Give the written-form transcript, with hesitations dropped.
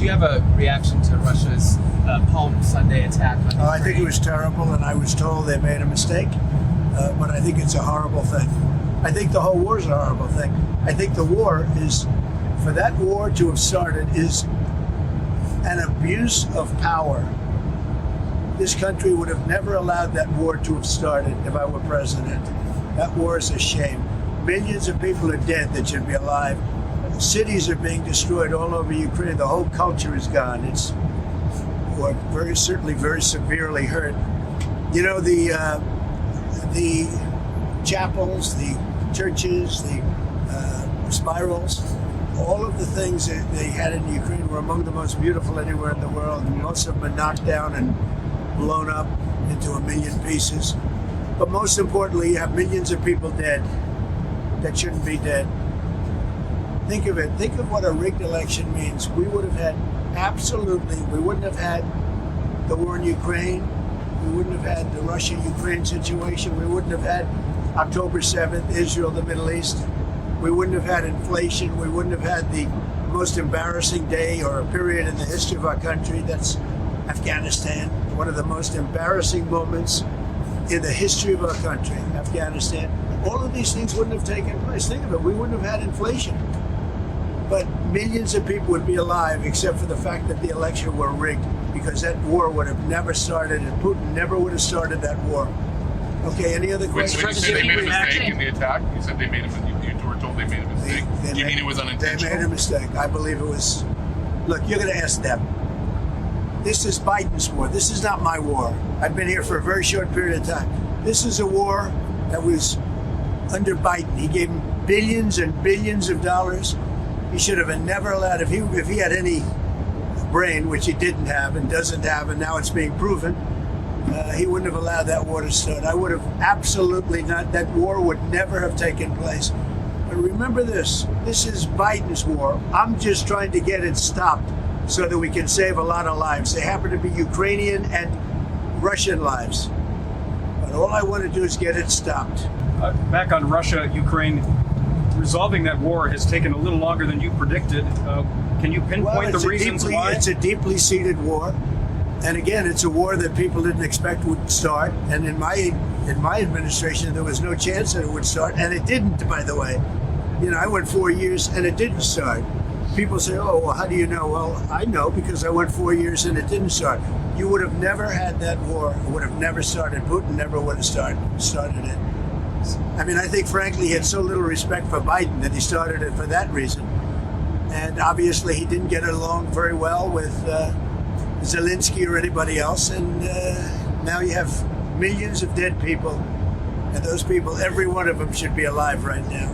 you have a reaction to Russia's Palm Sunday attack on Ukraine? I think it was terrible, and I was told they made a mistake. But I think it's a horrible thing. I think the whole war is a horrible thing. I think the war is, for that war to have started, is an abuse of power. This country would have never allowed that war to have started if I were president. That war is a shame. Millions of people are dead that should be alive. Cities are being destroyed all over Ukraine. The whole culture is gone. It's certainly very severely hurt. You know, the chapels, the churches, the spirals, all of the things that they had in Ukraine were among the most beautiful anywhere in the world. And most of them are knocked down and blown up into a million pieces. But most importantly, you have millions of people dead that shouldn't be dead. Think of it. Think of what a rigged election means. We would have had we wouldn't have had the war in Ukraine. We wouldn't have had the Russia-Ukraine situation. We wouldn't have had October 7th, Israel, the Middle East. We wouldn't have had inflation. We wouldn't have had the most embarrassing day or a period in the history of our country. That's Afghanistan. One of the most embarrassing moments in the history of our country, Afghanistan. All of these things wouldn't have taken place. Think of it. We wouldn't have had inflation. But millions of people would be alive except for the fact that the election were rigged, because that war would have never started and Putin never would have started that war. Okay, any other questions? When you said they made a mistake in the attack, you said they made a mistake. You were told they made a mistake. Do you mean it was unintentional? They made a mistake. I believe it was. Look, you're going to ask them. This is Biden's war. This is not my war. I've been here for a very short period of time. This is a war that was under Biden. He gave him billions and billions of dollars. He should have never allowed, if he had any brain, which he didn't have and doesn't have, and now it's being proven, he wouldn't have allowed that war to start. I would have absolutely not. That war would never have taken place. But remember this is Biden's war. I'm just trying to get it stopped so that we can save a lot of lives. They happen to be Ukrainian and Russian lives. But all I want to do is get it stopped. Back on Russia, Ukraine, resolving that war has taken a little longer than you predicted. Can you pinpoint the reasons why? It's a deeply seated war. And again, it's a war that people didn't expect would start. And in my administration, there was no chance that it would start. And it didn't, by the way. You know, I went 4 years and it didn't start. People say, oh, well, how do you know? Well, I know because I went 4 years and it didn't start. You would have never had that war. It would have never started. Putin never would have started it. I mean, I think, frankly, he had so little respect for Biden that he started it for that reason. And obviously, he didn't get along very well with Zelensky or anybody else. And now you have millions of dead people. And those people, every one of them should be alive right now.